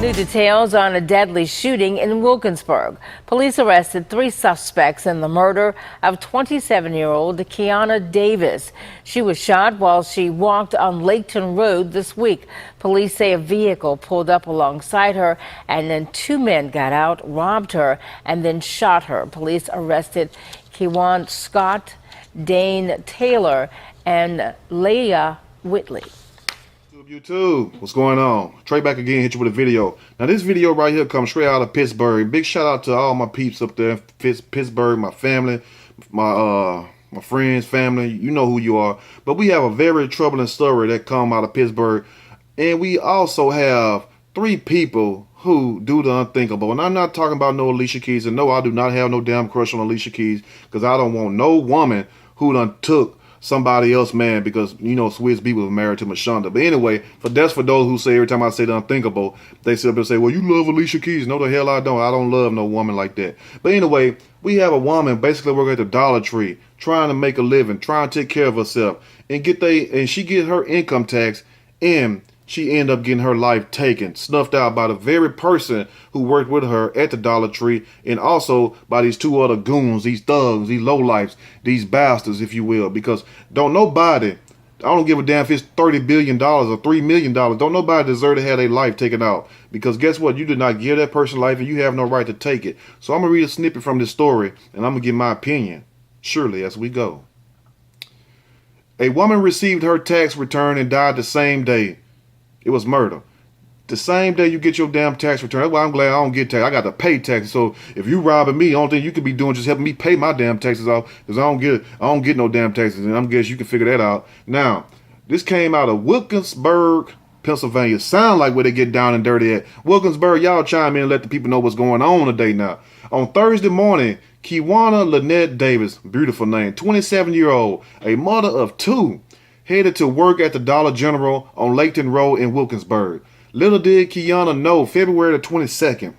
New details on a deadly shooting in Wilkinsburg. Police arrested 3 suspects in the murder of 27-year-old Kiana Davis. She was shot while she walked on Laketon Road this week. Police say a vehicle pulled up alongside her and then 2 men got out, robbed her, and then shot her. Police arrested Kewan Scott, Dane Taylor, and Leah Whitley. YouTube, what's going on? Trey back again, hit you with a video. Now this video right here comes straight out of Pittsburgh. Big shout out to all my peeps up there in Pittsburgh, my family, my friends, family. You know who you are. But we have a very troubling story that come out of Pittsburgh. And we also have 3 people who do the unthinkable. And I'm not talking about no Alicia Keys. And no, I do not have no damn crush on Alicia Keys, because I don't want no woman who done took somebody else, man, because, you know, Swizz B was married to Mashonda. But anyway, that's for those who say every time I say the unthinkable, they sit up and say, well, you love Alicia Keys. No, the hell I don't. I don't love no woman like that. But anyway, we have a woman basically working at the Dollar Tree, trying to make a living, trying to take care of herself, and she get her income tax, and she end up getting her life taken, snuffed out by the very person who worked with her at the Dollar Tree, and also by these 2 other goons, these thugs, these lowlifes, these bastards, if you will. Because don't nobody, I don't give a damn if it's $30 billion or $3 million, don't nobody deserve to have their life taken out. Because guess what? You did not give that person life, and you have no right to take it. So I'm going to read a snippet from this story, and I'm going to give my opinion, surely, as we go. A woman received her tax return and died the same day. It was murder. The same day you get your damn tax return. That's why I'm glad I don't get tax. I got to pay taxes. So if you robbing me, the only thing you could be doing is just helping me pay my damn taxes off, because I don't get no damn taxes. And I'm guess you can figure that out. Now, this came out of Wilkinsburg, Pennsylvania. Sound like where they get down and dirty at. Wilkinsburg, y'all chime in and let the people know what's going on today now. On Thursday morning, Kiwana Lynette Davis, beautiful name, 27-year-old, a mother of 2, headed to work at the Dollar General on Laketon Road in Wilkinsburg. Little did Kiana know February the 22nd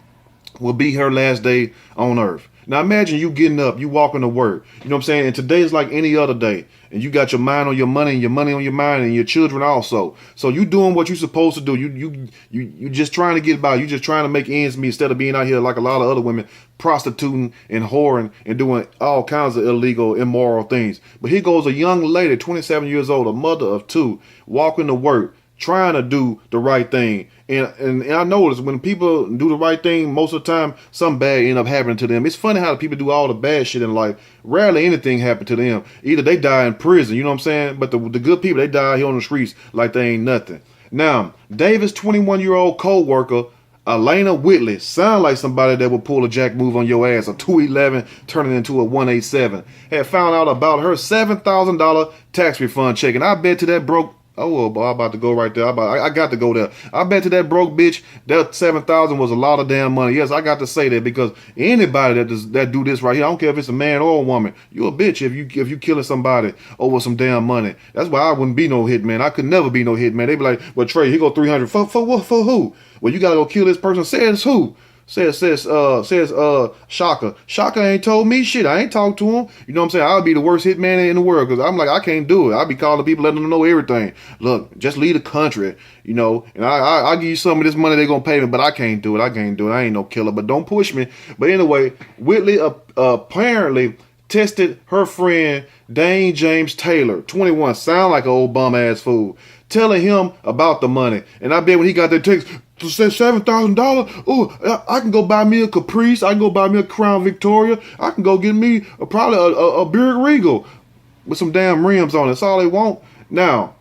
will be her last day on earth. Now imagine you getting up, you walking to work. You know what I'm saying? And today is like any other day. And you got your mind on your money, and your money on your mind, and your children also. So you doing what you're supposed to do. You just trying to get by. You just trying to make ends meet, instead of being out here like a lot of other women, prostituting and whoring and doing all kinds of illegal, immoral things. But here goes a young lady, 27 years old, a mother of 2, walking to work, trying to do the right thing. And I notice when people do the right thing, most of the time, something bad end up happening to them. It's funny how people do all the bad shit in life. Rarely anything happen to them. Either they die in prison, you know what I'm saying? But the good people, they die here on the streets like they ain't nothing. Now, Davis' 21-year-old co-worker, Elena Whitley, sound like somebody that would pull a jack move on your ass, a 211 turning into a 187, had found out about her $7,000 tax refund check. And I bet to that broke, oh, boy, I'm about to go right there. I got to go there. I bet to that broke bitch that $7,000 was a lot of damn money. Yes, I got to say that, because anybody that do this right here, I don't care if it's a man or a woman, you a bitch if you killing somebody over some damn money. That's why I wouldn't be no hitman. I could never be no hitman. They be like, well, Trey, he go 300 for what? For who? Well, you gotta go kill this person. Says who? Says Shaka. Shaka ain't told me shit. I ain't talked to him. You know what I'm saying? I'll be the worst hitman in the world, because I'm like, I can't do it. I'll be calling people, letting them know everything. Look, just leave the country, you know, and I'll give you some of this money they're going to pay me, but I can't do it. I ain't no killer, but don't push me. But anyway, Whitley apparently tested her friend Dane James Taylor, 21, sound like an old bum-ass fool, telling him about the money. And I bet when he got that text, said $7,000. Oh, I can go buy me a Caprice. I can go buy me a Crown Victoria. I can go get me probably a Buick Regal with some damn rims on it. That's all they want. Now,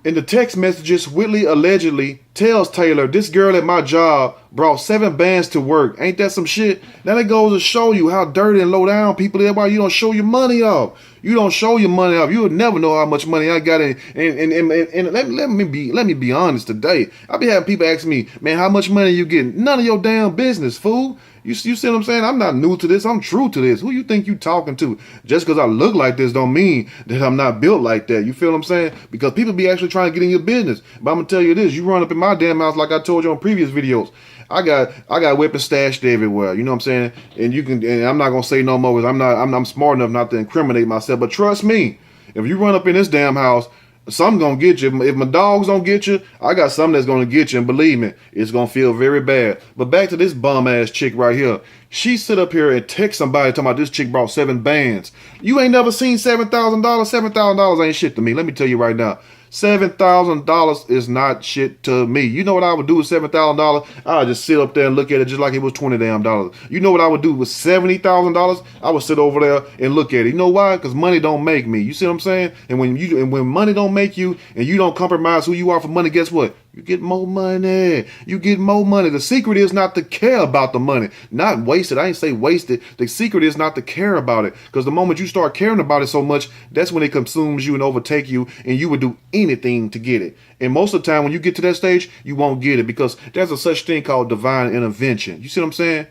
in the text messages, Whitley allegedly tells Taylor, this girl at my job brought 7 bands to work. Ain't that some shit? Now that goes to show you how dirty and low down people are. Why you don't show your money off. You don't show your money off. You'll never know how much money I got in. And let me be honest today. I be having people ask me, man, how much money you getting? None of your damn business, fool. You see what I'm saying? I'm not new to this. I'm true to this. Who you think you talking to? Just because I look like this don't mean that I'm not built like that. You feel what I'm saying? Because people be actually trying to get in your business. But I'm going to tell you this. You run up in my damn house like I told you on previous videos. I got weapons stashed everywhere. You know what I'm saying? And I'm not going to say no more, because I'm smart enough not to incriminate myself. But trust me, if you run up in this damn house, Something gonna get you. If my dogs don't get you, I got something that's gonna get you. And believe me, it's gonna feel very bad. But back to this bum ass chick right here. She sit up here and text somebody talking about this chick brought 7 bands. You ain't never seen $7,000. $7,000 ain't shit to me. Let me tell you right now. $7,000 is not shit to me. You know what I would do with $7,000? I would just sit up there and look at it just like it was $20 damn dollars. You know what I would do with $70,000? I would sit over there and look at it. You know why? Because money don't make me. You see what I'm saying? And when money don't make you and you don't compromise who you are for money, guess what? You get more money. You get more money. The secret is not to care about the money. Not waste it. I ain't say waste it. The secret is not to care about it. Because the moment you start caring about it so much, that's when it consumes you and overtake you, and you would do anything to get it. And most of the time when you get to that stage, you won't get it because there's a such thing called divine intervention. You see what I'm saying?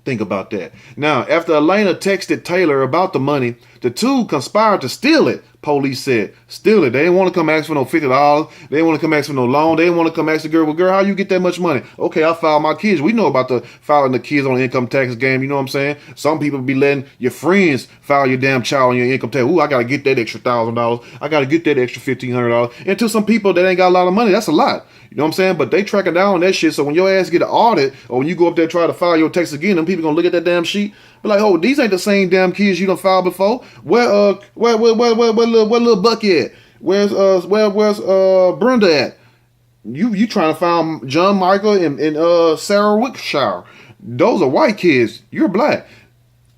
Think about that. Now, after Elena texted Taylor about the money, the two conspired to steal it. Police said, steal it. They didn't want to come ask for no $50. They didn't want to come ask for no loan. They didn't want to come ask the girl, well, girl, how you get that much money? Okay, I filed my kids. We know about the filing the kids on the income tax game. You know what I'm saying? Some people be letting your friends file your damn child on your income tax. Ooh, I got to get that extra $1,000. I got to get that extra $1,500. And to some people that ain't got a lot of money, that's a lot. You know what I'm saying? But they tracking down on that shit. So when your ass get an audit or when you go up there and try to file your tax again, them people gonna look at that damn sheet, be like, oh, these ain't the same damn kids you done filed before. Where little Bucky at? Where's Brenda at? You trying to find John Michael and Sarah Wickshire. Those are white kids. You're black.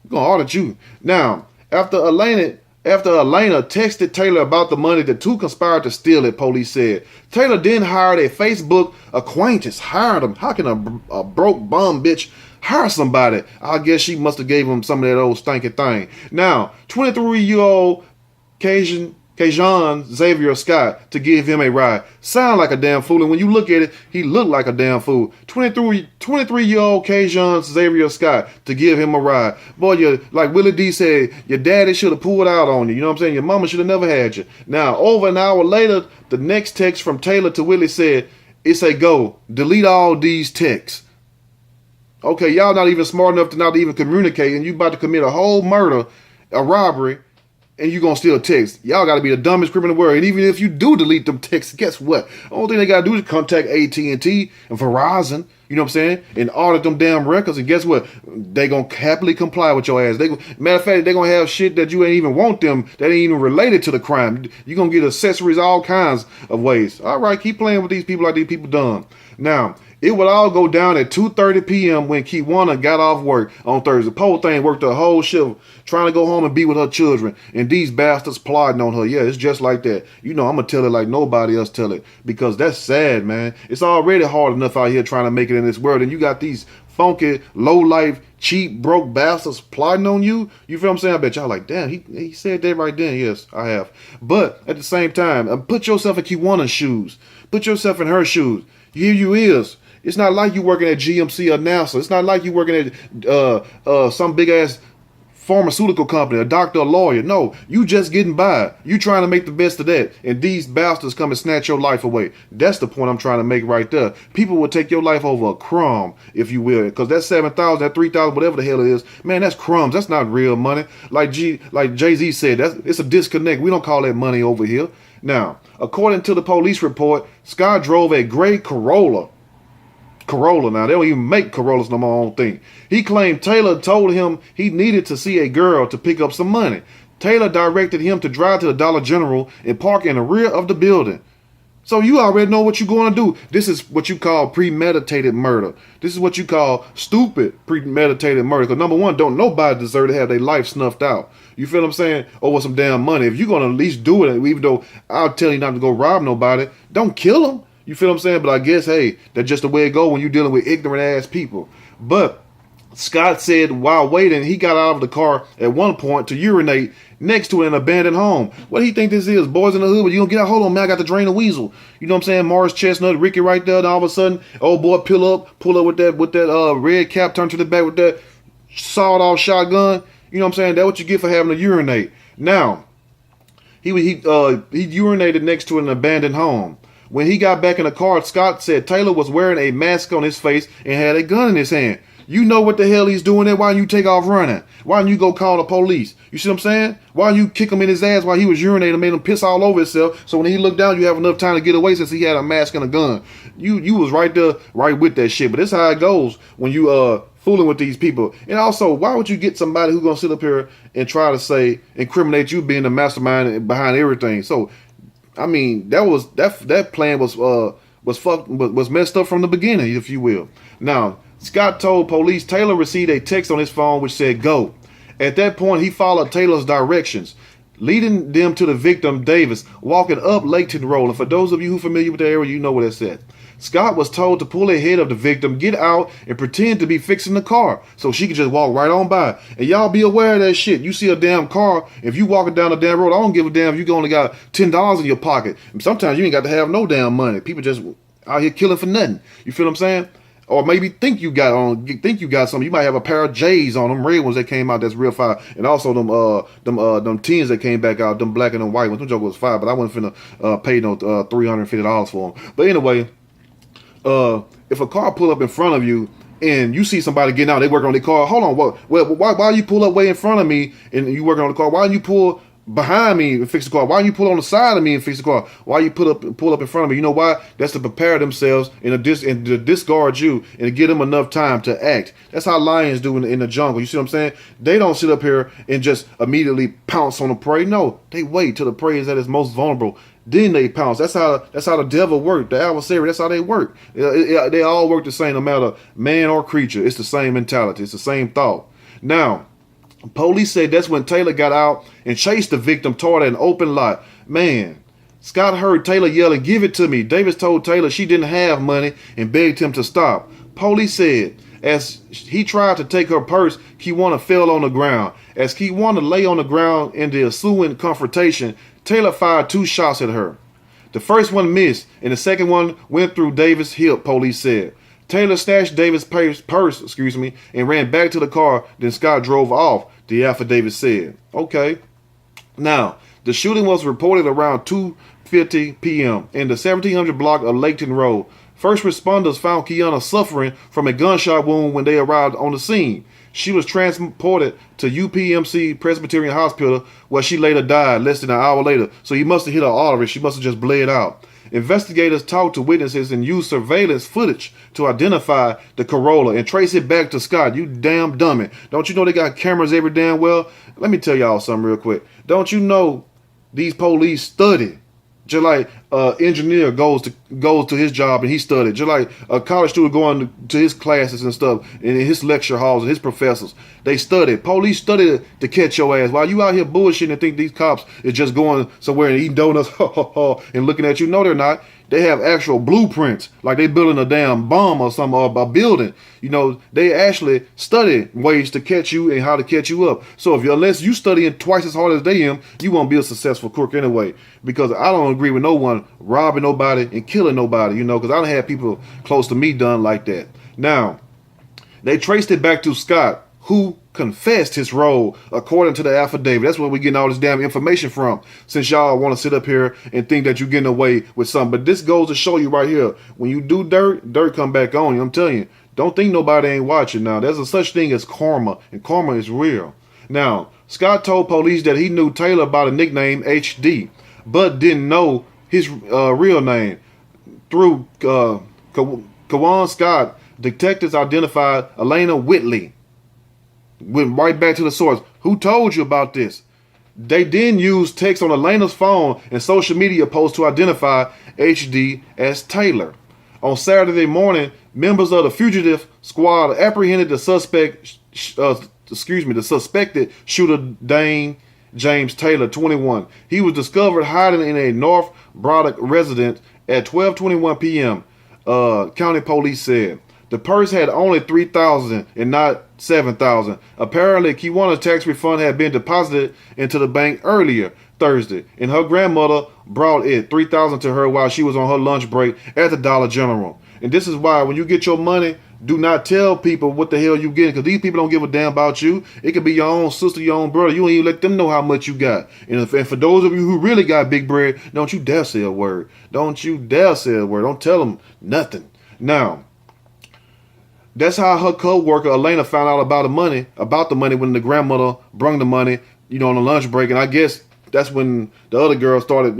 We're gonna audit you. Now, after Elena texted Taylor about the money, the two conspired to steal it, police said. Taylor then hired a Facebook acquaintance. Hired him. How can a broke bum bitch hire somebody? I guess she must have gave him some of that old stinking thing. Now, 23-year-old Kajan Xavier Scott to give him a ride. Sound like a damn fool, and when you look at it, he looked like a damn fool. 23-year-old Kajan Xavier Scott to give him a ride. Boy, like Willie D said, your daddy should have pulled out on you. You know what I'm saying? Your mama should have never had you. Now, over an hour later, the next text from Taylor to Willie said, it's a go. Delete all these texts. Okay, y'all not even smart enough to not even communicate, and you about to commit a whole murder, a robbery, and you gonna still text. Y'all gotta be the dumbest criminal in the world. And even if you do delete them texts, guess what? The only thing they gotta do is contact AT&T and Verizon, you know what I'm saying? And audit them damn records. And guess what? They gonna happily comply with your ass. Matter of fact, they gonna have shit that you ain't even want them, that ain't even related to the crime. You gonna get accessories all kinds of ways. All right, keep playing with these people like these people done. Now, it would all go down at 2:30 p.m. when Kiwana got off work on Thursday. Poor thing worked a whole shift trying to go home and be with her children. And these bastards plotting on her. Yeah, it's just like that. You know, I'm going to tell it like nobody else tell it. Because that's sad, man. It's already hard enough out here trying to make it in this world. And you got these funky, low-life, cheap, broke bastards plotting on you. You feel what I'm saying? I bet y'all like, damn, he said that right then. Yes, I have. But at the same time, put yourself in Kiwana's shoes. Put yourself in her shoes. Here you is. It's not like you working at GMC or NASA. It's not like you working at some big ass pharmaceutical company, a doctor, a lawyer. No, you just getting by. You trying to make the best of that. And these bastards come and snatch your life away. That's the point I'm trying to make right there. People will take your life over a crumb, if you will. Because that 7,000, that 3,000, whatever the hell it is, man, that's crumbs. That's not real money. Like Jay-Z said, it's a disconnect. We don't call that money over here. Now, according to the police report, Scott drove a gray Corolla now. They don't even make Corollas no more, I don't think. He claimed Taylor told him he needed to see a girl to pick up some money. Taylor directed him to drive to the Dollar General and park in the rear of the building. So you already know what you're going to do. This is what you call premeditated murder. This is what you call stupid premeditated murder. Because number one, don't nobody deserve to have their life snuffed out. You feel what I'm saying? Over some damn money. If you're going to at least do it, even though I'll tell you not to go rob nobody, don't kill them. You feel what I'm saying? But I guess, hey, that's just the way it goes when you're dealing with ignorant ass people. But Scott said while waiting, he got out of the car at one point to urinate next to an abandoned home. What do you think this is? Boys in the Hood? You gonna get out? Hold on, man, I got to drain a weasel. You know what I'm saying? Morris Chestnut, Ricky right there, and all of a sudden, old boy pull up with that red cap turned to the back with that sawed-off shotgun. You know what I'm saying? That's what you get for having to urinate. Now, he urinated next to an abandoned home. When he got back in the car, Scott said Taylor was wearing a mask on his face and had a gun in his hand. You know what the hell he's doing there. Why don't you take off running? Why don't you go call the police? You see what I'm saying? Why don't you kick him in his ass while he was urinating and made him piss all over himself? So when he looked down, you have enough time to get away since he had a mask and a gun. You was right there, right with that shit. But this is how it goes when you fooling with these people. And also, why would you get somebody who's gonna sit up here and try to incriminate you being the mastermind behind everything? So, I mean, that plan was messed up from the beginning, if you will. Now, Scott told police Taylor received a text on his phone which said go. At that point, he followed Taylor's directions, leading them to the victim, Davis, walking up Layton Road. And for those of you who are familiar with the area, you know where that's at. Scott was told to pull ahead of the victim, get out, and pretend to be fixing the car so she could just walk right on by. And y'all be aware of that shit. You see a damn car, if you walking down the damn road, I don't give a damn if you only got $10 in your pocket. And sometimes you ain't got to have no damn money. People just out here killing for nothing. You feel what I'm saying? Or maybe think you got something. You might have a pair of J's on them red ones that came out that's real fire, and also them tens that came back out, them black and them white ones. Them joke was fire, but I wasn't finna pay no $350 for them. But anyway, if a car pull up in front of you and you see somebody getting out, they working on their car. Hold on, why you pull up way in front of me and you working on the car? Why don't you pull behind me and fix the car? Why don't you pull on the side of me and fix the car? Why you pull up in front of me? You know why? That's to prepare themselves and to discard you and to give them enough time to act. That's how lions do in the jungle. You see what I'm saying? They don't sit up here and just immediately pounce on the prey. No, they wait till the prey is at its most vulnerable. Then they pounce. That's how the devil works. The adversary. That's how they work. They all work the same, no matter man or creature. It's the same mentality. It's the same thought. Now, police said that's when Taylor got out and chased the victim toward an open lot. Man, Scott heard Taylor yelling, "Give it to me." Davis told Taylor she didn't have money and begged him to stop. Police said as he tried to take her purse, Kiwana fell on the ground. As Kiwana lay on the ground in the ensuing confrontation, Taylor fired 2 shots at her. The first one missed, and the second one went through Davis' hip, police said. Taylor snatched Davis' purse, and ran back to the car. Then Scott drove off, the affidavit said. Okay. Now, the shooting was reported around 2:50 p.m. in the 1700 block of Layton Road. First responders found Kiana suffering from a gunshot wound when they arrived on the scene. She was transported to UPMC Presbyterian Hospital where she later died less than an hour later. So he must have hit her artery. She must have just bled out. Investigators talked to witnesses and used surveillance footage to identify the Corolla and trace it back to Scott. You damn dummy. Don't you know they got cameras every damn well? Let me tell y'all something real quick. Don't you know these police study? Just like an engineer goes to his job and he studied. Just like a college student going to his classes and stuff, and in his lecture halls and his professors. They study. Police study to catch your ass. While you out here bullshitting and think these cops is just going somewhere and eating donuts and looking at you. No, they're not. They have actual blueprints, like they building a damn bomb or something, or a building. You know, they actually study ways to catch you and how to catch you up. So unless you studying twice as hard as they am, you won't be a successful crook anyway. Because I don't agree with no one robbing nobody and killing nobody, you know, because I don't have people close to me done like that. Now, they traced it back to Scott, who confessed his role according to the affidavit. That's where we're getting all this damn information from, since y'all want to sit up here and think that you're getting away with something. But this goes to show you right here, when you do dirt come back on you. I'm telling you, don't think nobody ain't watching. Now, there's a such thing as karma, and karma is real. Now, Scott told police that he knew Taylor by the nickname HD, but didn't know his real name. Through Kawan Scott, detectives identified Elena Whitley. Went right back to the source. Who told you about this? They then used text on Elena's phone and social media posts to identify HD as Taylor. On Saturday morning, members of the fugitive squad apprehended the suspected shooter, Dane James Taylor, 21. He was discovered hiding in a North Braddock residence at 12:21 p.m. County police said. The purse had only $3,000 and not $7,000. Apparently, Kiwana's tax refund had been deposited into the bank earlier Thursday, and her grandmother brought it $3,000 to her while she was on her lunch break at the Dollar General. And this is why when you get your money, do not tell people what the hell you getting, because these people don't give a damn about you. It could be your own sister, your own brother. You ain't even let them know how much you got. And for those of you who really got big bread, don't you dare say a word. Don't you dare say a word. Don't tell them nothing. Now, That's how her co-worker Elena found out about the money when the grandmother brung the money, on the lunch break. And I guess that's when the other girl started,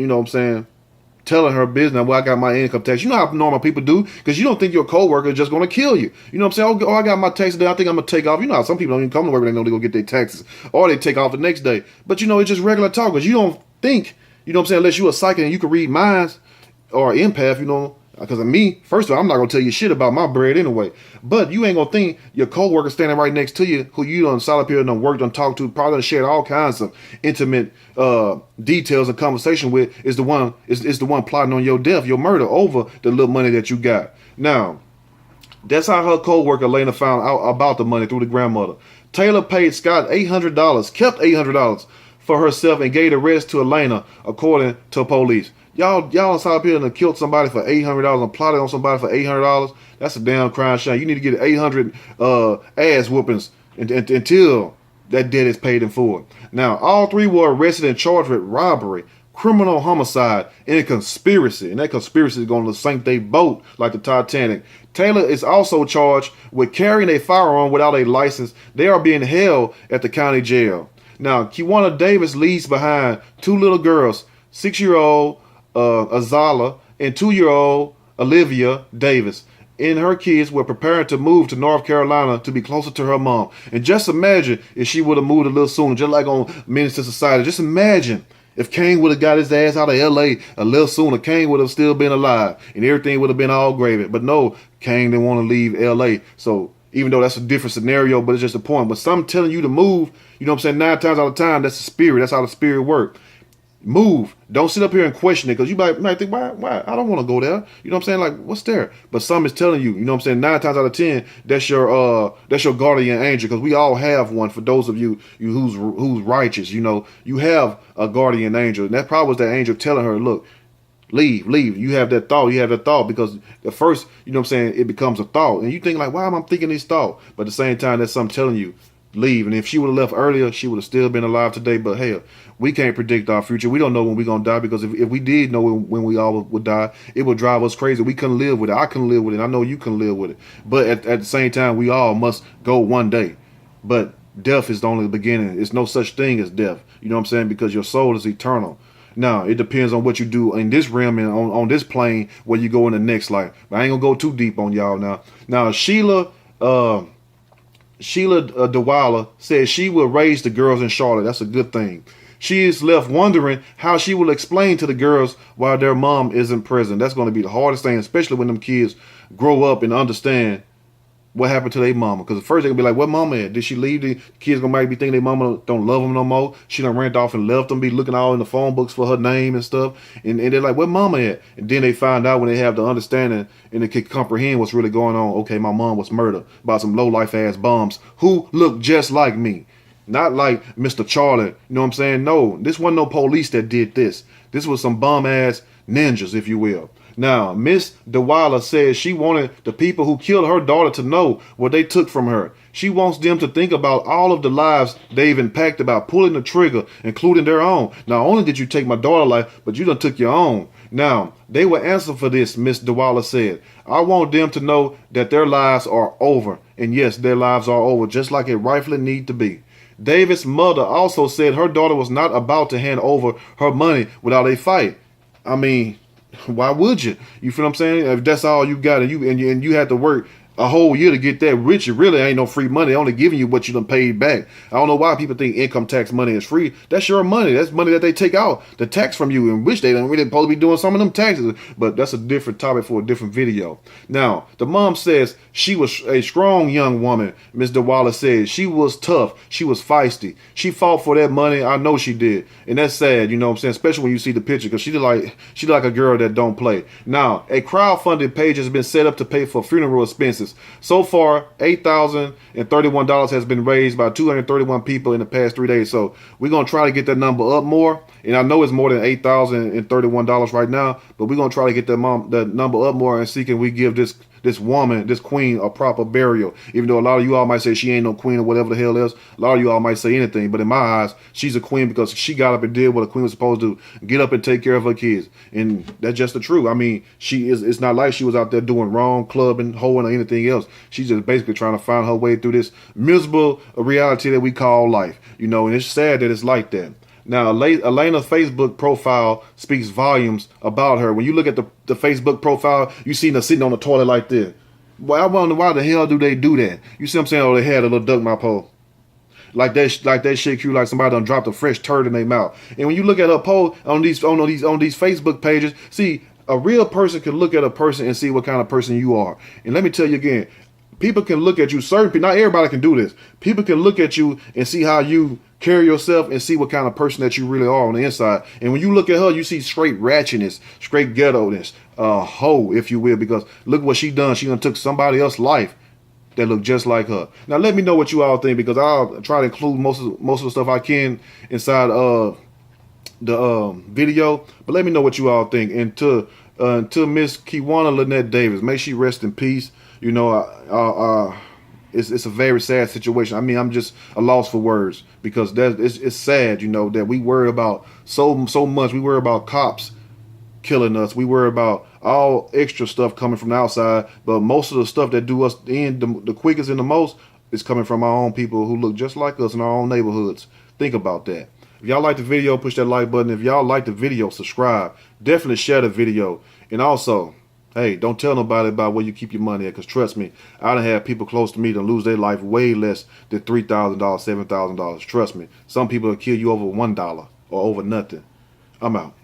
telling her business. Well, I got my income tax. You know how normal people do, because you don't think your coworker is just going to kill you. You know what I'm saying? Oh, I got my tax today. I think I'm going to take off. You know how some people don't even come to work when they know they're going to get their taxes, or they take off the next day. But it's just regular talk, because you don't think, unless you're a psychic and you can read minds, or an empath, because of me, first of all, I'm not going to tell you shit about my bread anyway. But you ain't going to think your coworker standing right next to you, who you done sat up here and done worked, done talked to, probably done shared all kinds of intimate details and conversation with, is the one plotting on your death, your murder, over the little money that you got. Now, that's how her coworker Elena found out about the money, through the grandmother. Taylor paid Scott $800, kept $800 for herself, and gave the rest to Elena, according to police. Y'all sat up here and killed somebody for $800 and plotted on somebody for $800. That's a damn crime shame. You need to get 800 ass whoopings until that debt is paid in full. Now, all three were arrested and charged with robbery, criminal homicide, and a conspiracy. And that conspiracy is going to sink their boat like the Titanic. Taylor is also charged with carrying a firearm without a license. They are being held at the county jail. Now, Kiwana Davis leaves behind two little girls, 6-year-old Azala and 2-year-old Olivia Davis. And her kids were preparing to move to North Carolina to be closer to her mom. And just imagine if she would have moved a little sooner, just like on Menace to Society. Just imagine if Kane would have got his ass out of LA a little sooner. Kane would have still been alive and everything would have been all gravy. But no, Kane didn't want to leave LA. So even though that's a different scenario, but it's just a point. But something telling you to move, 9 times out of time, that's the spirit. That's how the spirit works. Move. Don't sit up here and question it, because you might think, why? I don't want to go there. You know what I'm saying? Like, what's there? But some is telling you, 9 times out of 10, that's your guardian angel, because we all have one. For those of you who's righteous, you have a guardian angel. And that probably was that angel telling her, look, leave. You have that thought, because at first, it becomes a thought. And you think like, why am I thinking this thought? But at the same time, that's something telling you, leave. And if she would have left earlier, she would have still been alive today. But hell, we can't predict our future. We don't know when we're going to die, because if we did know when we all would die, it would drive us crazy. We couldn't live with it. I couldn't live with it. I know you can live with it. But at the same time, we all must go one day. But death is only the beginning. It's no such thing as death. You know what I'm saying? Because your soul is eternal. Now, it depends on what you do in this realm and on this plane where you go in the next life. But I ain't going to go too deep on y'all now. Now, Sheila DeWiler says she will raise the girls in Charlotte. That's a good thing. She is left wondering how she will explain to the girls why their mom isn't present. That's going to be the hardest thing, especially when them kids grow up and understand what happened to their mama. Because at first they're going to be like, what mama at? Did she leave? The kids going to be thinking their mama don't love them no more. She done ran off and left them, be looking all in the phone books for her name and stuff. And they're like, what mama at? And then they find out, when they have the understanding and they can comprehend what's really going on. Okay, my mom was murdered by some low-life ass bums who look just like me. Not like Mr. Charlie. You know what I'm saying? No, this wasn't no police that did this. This was some bum-ass ninjas, if you will. Now, Miss DeWiler says she wanted the people who killed her daughter to know what they took from her. She wants them to think about all of the lives they've impacted by pulling the trigger, including their own. Not only did you take my daughter's life, but you done took your own. Now, they will answer for this, Miss DeWiler said. I want them to know that their lives are over. And yes, their lives are over, just like it rightfully need to be. Davis' mother also said her daughter was not about to hand over her money without a fight. I mean, why would you? You feel what I'm saying? If that's all you got, and you had to work a whole year to get that rich, it really ain't no free money. They're only giving you what you done paid back. I don't know why people think income tax money is free. That's your money. That's money that they take out, the tax from you, in which they don't really supposed to be doing some of them taxes. But that's a different topic for a different video. Now, the mom says she was a strong young woman. Ms. DeWiler said she was tough. She was feisty. She fought for that money. I know she did. And that's sad, you know what I'm saying? Especially when you see the picture, because she like a girl that don't play. Now, a crowdfunding page has been set up to pay for funeral expenses. So far, $8,031 has been raised by 231 people in the past 3 days. So we're going to try to get that number up more. And I know it's more than $8,031 right now, but we're going to try to get that number up more and see can we give this this woman, this queen, a proper burial. Even though a lot of you all might say she ain't no queen or whatever the hell else, a lot of you all might say anything. But in my eyes, she's a queen because she got up and did what a queen was supposed to do: get up and take care of her kids. And that's just the truth. I mean, she is. It's not like she was out there doing wrong, clubbing, hoeing, or anything else. She's just basically trying to find her way through this miserable reality that we call life. You know, and it's sad that it's like that. Now, Elena's Facebook profile speaks volumes about her. When you look at the Facebook profile, you see her sitting on the toilet like this. Well, I wonder why the hell do they do that? You see what I'm saying? Oh, they had a little duck my pole. Like that shit cute, like somebody done dropped a fresh turd in their mouth. And when you look at her poll on these Facebook pages, see, a real person can look at a person and see what kind of person you are. And let me tell you again, people can look at you, certain people, not everybody can do this. People can look at you and see how you carry yourself and see what kind of person that you really are on the inside. And when you look at her, you see straight ratchetness, straight ghetto-ness, hoe, if you will, because look what she done. She done took somebody else's life that look just like her. Now let me know what you all think, because I'll try to include most of the stuff I can inside the video. But let me know what you all think. And to Miss Kiwana Lynette Davis, may she rest in peace. You know, it's a very sad situation. I mean, I'm just a loss for words, because it's sad, you know, that we worry about so much. We worry about cops killing us. We worry about all extra stuff coming from the outside, but most of the stuff that do us in the quickest and the most is coming from our own people who look just like us in our own neighborhoods. Think about that. If y'all like the video, push that like button. If y'all like the video, subscribe. Definitely share the video. And also, hey, don't tell nobody about where you keep your money at, because trust me, I done had people close to me to lose their life way less than $3,000, $7,000. Trust me, some people will kill you over $1 or over nothing. I'm out.